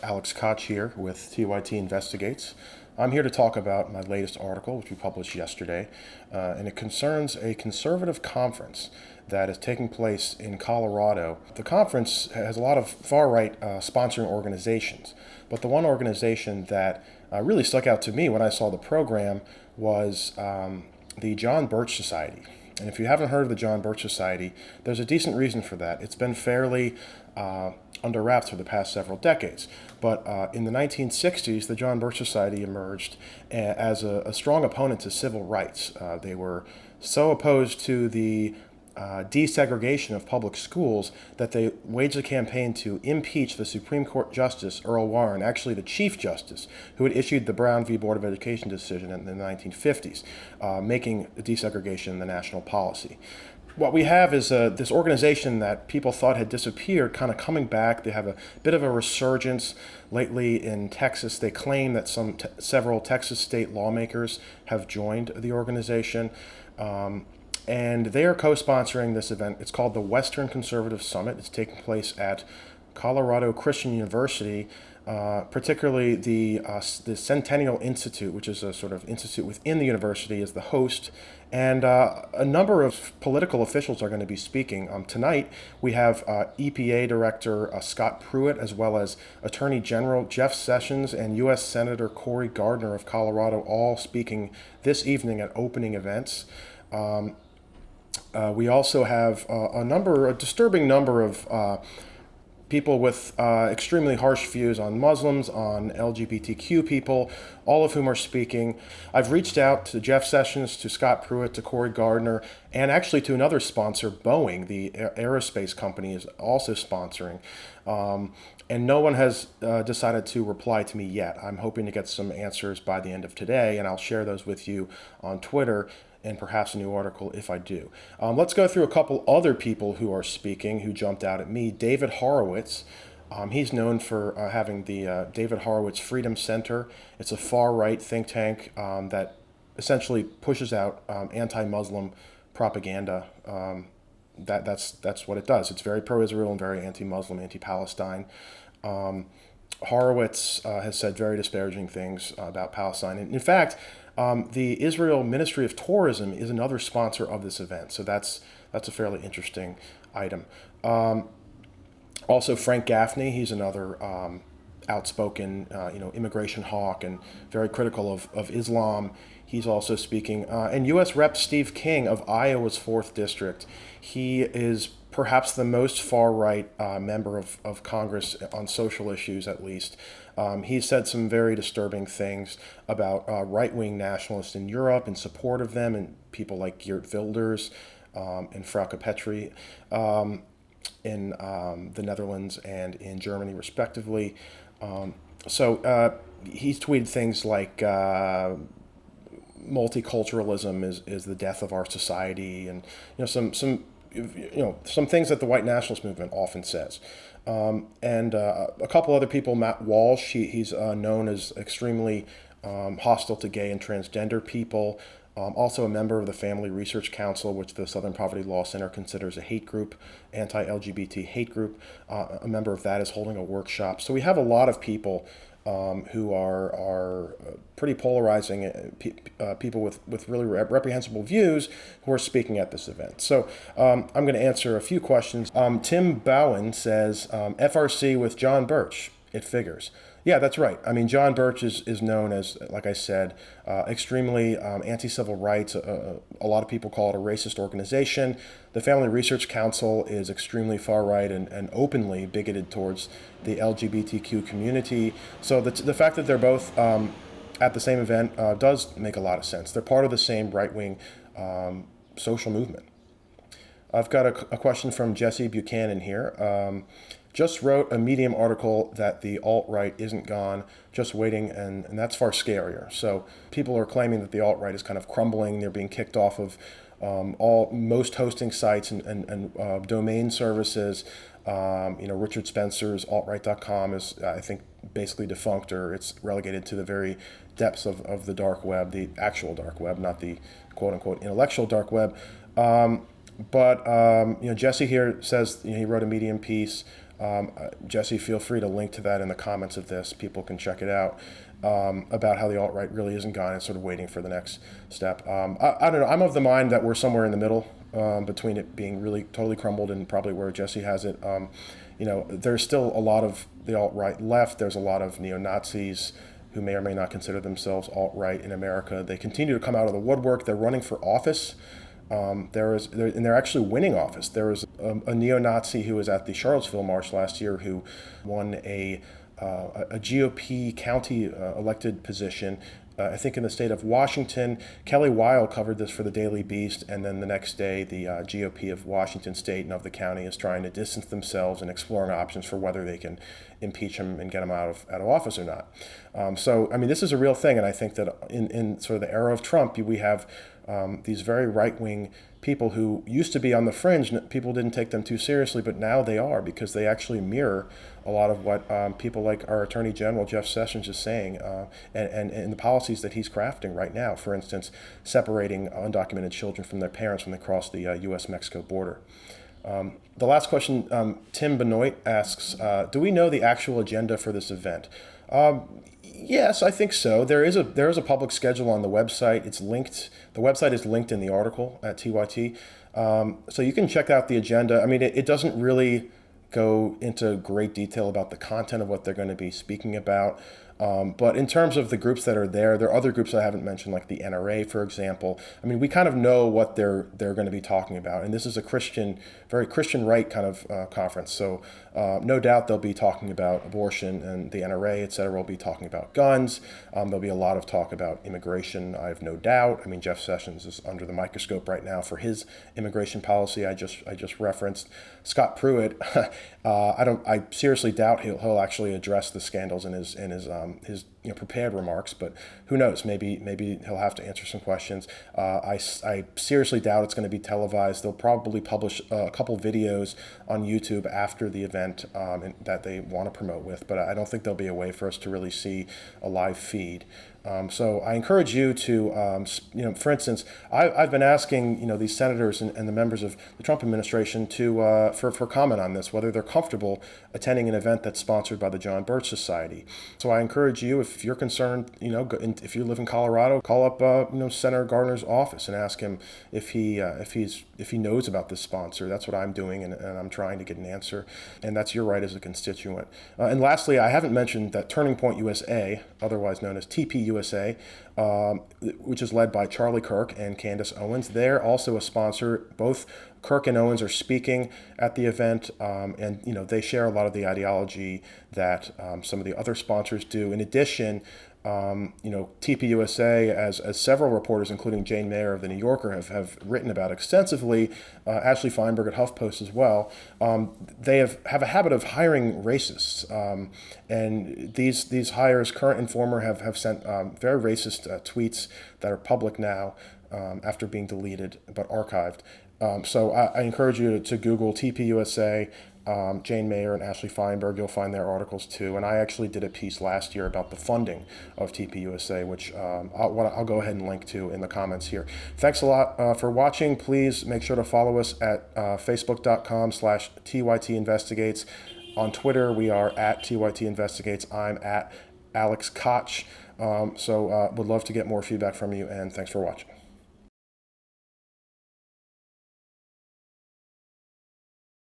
Alex Koch here with TYT Investigates. I'm here to talk about my latest article, which we published yesterday, and it concerns a conservative conference that is taking place in Colorado. The conference has a lot of far-right sponsoring organizations, but the one organization that really stuck out to me when I saw the program was the John Birch Society. And if you haven't heard of the John Birch Society, there's a decent reason for that. It's been fairly under wraps for the past several decades. But in the 1960s, the John Birch Society emerged as a strong opponent to civil rights. They were so opposed to the desegregation of public schools that they waged a campaign to impeach the Supreme Court Justice Earl Warren, actually the Chief Justice, who had issued the Brown v. Board of Education decision in the 1950s, making desegregation the national policy. What we have is this organization that people thought had disappeared kind of coming back. They have a bit of a resurgence lately in Texas. They claim that several Texas state lawmakers have joined the organization. And they are co-sponsoring this event. It's called the Western Conservative Summit. It's taking place at Colorado Christian University, particularly the Centennial Institute, which is a sort of institute within the university, is the host. And a number of political officials are going to be speaking. Tonight, we have EPA Director Scott Pruitt, as well as Attorney General Jeff Sessions and U.S. Senator Cory Gardner of Colorado, all speaking this evening at opening events. We also have a disturbing number of people with extremely harsh views on Muslims, on LGBTQ people, all of whom are speaking. I've reached out to Jeff Sessions, to Scott Pruitt, to Cory Gardner, and actually to another sponsor, Boeing, the aerospace company, is also sponsoring. And no one has decided to reply to me yet. I'm hoping to get some answers by the end of today, and I'll share those with you on Twitter and perhaps a new article if I do. Let's go through a couple other people who are speaking who jumped out at me. David Horowitz. He's known for having the David Horowitz Freedom Center. It's a far-right think tank that essentially pushes out anti-Muslim propaganda. That's what it does. It's very pro-Israel and very anti-Muslim, anti-Palestine. Horowitz has said very disparaging things about Palestine. And in fact, the Israel Ministry of Tourism is another sponsor of this event, so that's a fairly interesting item. Also, Frank Gaffney, he's another outspoken, immigration hawk and very critical of Islam. He's also speaking. And U.S. Rep. Steve King of Iowa's 4th District, he is perhaps the most far-right member of Congress on social issues, at least. He's said some very disturbing things about right-wing nationalists in Europe in support of them, and people like Geert Wilders and Frauke Petry in the Netherlands and in Germany, respectively. So he's tweeted things like multiculturalism is the death of our society, and some things that the white nationalist movement often says. And a couple other people, Matt Walsh, he's known as extremely hostile to gay and transgender people. Also a member of the Family Research Council, which the Southern Poverty Law Center considers a hate group, anti-LGBT hate group. A member of that is holding a workshop. So we have a lot of people who are pretty polarizing, people with really reprehensible views who are speaking at this event. So I'm going to answer a few questions. Tim Bowen says, FRC with John Birch, it figures. Yeah, that's right. I mean, John Birch is known as, like I said, extremely anti-civil rights. A lot of people call it a racist organization. The Family Research Council is extremely far-right and openly bigoted towards the LGBTQ community. So the fact that they're both at the same event does make a lot of sense. They're part of the same right-wing social movement. I've got a question from Jesse Buchanan here. Just wrote a Medium article that the alt-right isn't gone, just waiting, and that's far scarier. So people are claiming that the alt-right is kind of crumbling. They're being kicked off of most hosting sites and domain services. Richard Spencer's altright.com is, I think, basically defunct, or it's relegated to the very depths of the dark web, the actual dark web, not the quote-unquote intellectual dark web. But Jesse here says he wrote a Medium piece Jesse, feel free to link to that in the comments of this. People can check it out, about how the alt-right really isn't gone. It's sort of waiting for the next step. I don't know. I'm of the mind that we're somewhere in the middle, between it being really totally crumbled and probably where Jesse has it. There's still a lot of the alt-right left. There's a lot of neo-Nazis who may or may not consider themselves alt-right in America. They continue to come out of the woodwork. They're running for office. And they're actually winning office. There was a neo-Nazi who was at the Charlottesville March last year who won a GOP county elected position, I think in the state of Washington. Kelly Weil covered this for the Daily Beast, and then the next day the GOP of Washington State and of the county is trying to distance themselves and exploring options for whether they can impeach him and get him out of office or not. This is a real thing, and I think that in sort of the era of Trump, we have these very right-wing people who used to be on the fringe. People didn't take them too seriously, but now they are, because they actually mirror a lot of what people like our Attorney General Jeff Sessions is saying, and the policies that he's crafting right now. For instance, separating undocumented children from their parents when they cross the U.S.-Mexico border. The last question, Tim Benoit asks, do we know the actual agenda for this event? Yes, I think so. There is a public schedule on the website. It's linked. The website is linked in the article at TYT. So you can check out the agenda. It doesn't really go into great detail about the content of what they're going to be speaking about. But in terms of the groups that are there are other groups I haven't mentioned, like the NRA, for example. We kind of know what they're going to be talking about, and this is a very Christian right kind of conference. So no doubt they'll be talking about abortion, and the NRA, et cetera, will be talking about guns. There'll be a lot of talk about immigration, I have no doubt. Jeff Sessions is under the microscope right now for his immigration policy I just referenced. Scott Pruitt, I seriously doubt he'll actually address the scandals in his prepared remarks, but who knows? Maybe he'll have to answer some questions. I seriously doubt it's going to be televised. They'll probably publish a couple videos on YouTube after the event that they want to promote with, but I don't think there'll be a way for us to really see a live feed. So I encourage you to, for instance, I've been asking, these senators and the members of the Trump administration to for comment on this, whether they're comfortable attending an event that's sponsored by the John Birch Society. So I encourage you, if you're concerned, if you live in Colorado, call up, Senator Gardner's office and ask him if he knows about this sponsor. That's what I'm doing, and I'm trying to get an answer, and that's your right as a constituent. And lastly, I haven't mentioned that Turning Point USA, otherwise known as TPUSA, which is led by Charlie Kirk and Candace Owens. They're also a sponsor. Both Kirk and Owens are speaking at the event, and they share a lot of the ideology that some of the other sponsors do. In addition, TPUSA, as several reporters, including Jane Mayer of The New Yorker, have written about extensively, Ashley Feinberg at HuffPost as well, they have a habit of hiring racists. And these hires, current and former, have sent very racist tweets that are public now after being deleted but archived. So I encourage you to Google TPUSA, Jane Mayer and Ashley Feinberg. You'll find their articles too. And I actually did a piece last year about the funding of TPUSA, which I'll go ahead and link to in the comments here. Thanks a lot for watching. Please make sure to follow us at facebook.com/TYT Investigates. On Twitter, we are at TYT Investigates. I'm at Alex Koch. Would love to get more feedback from you, and thanks for watching.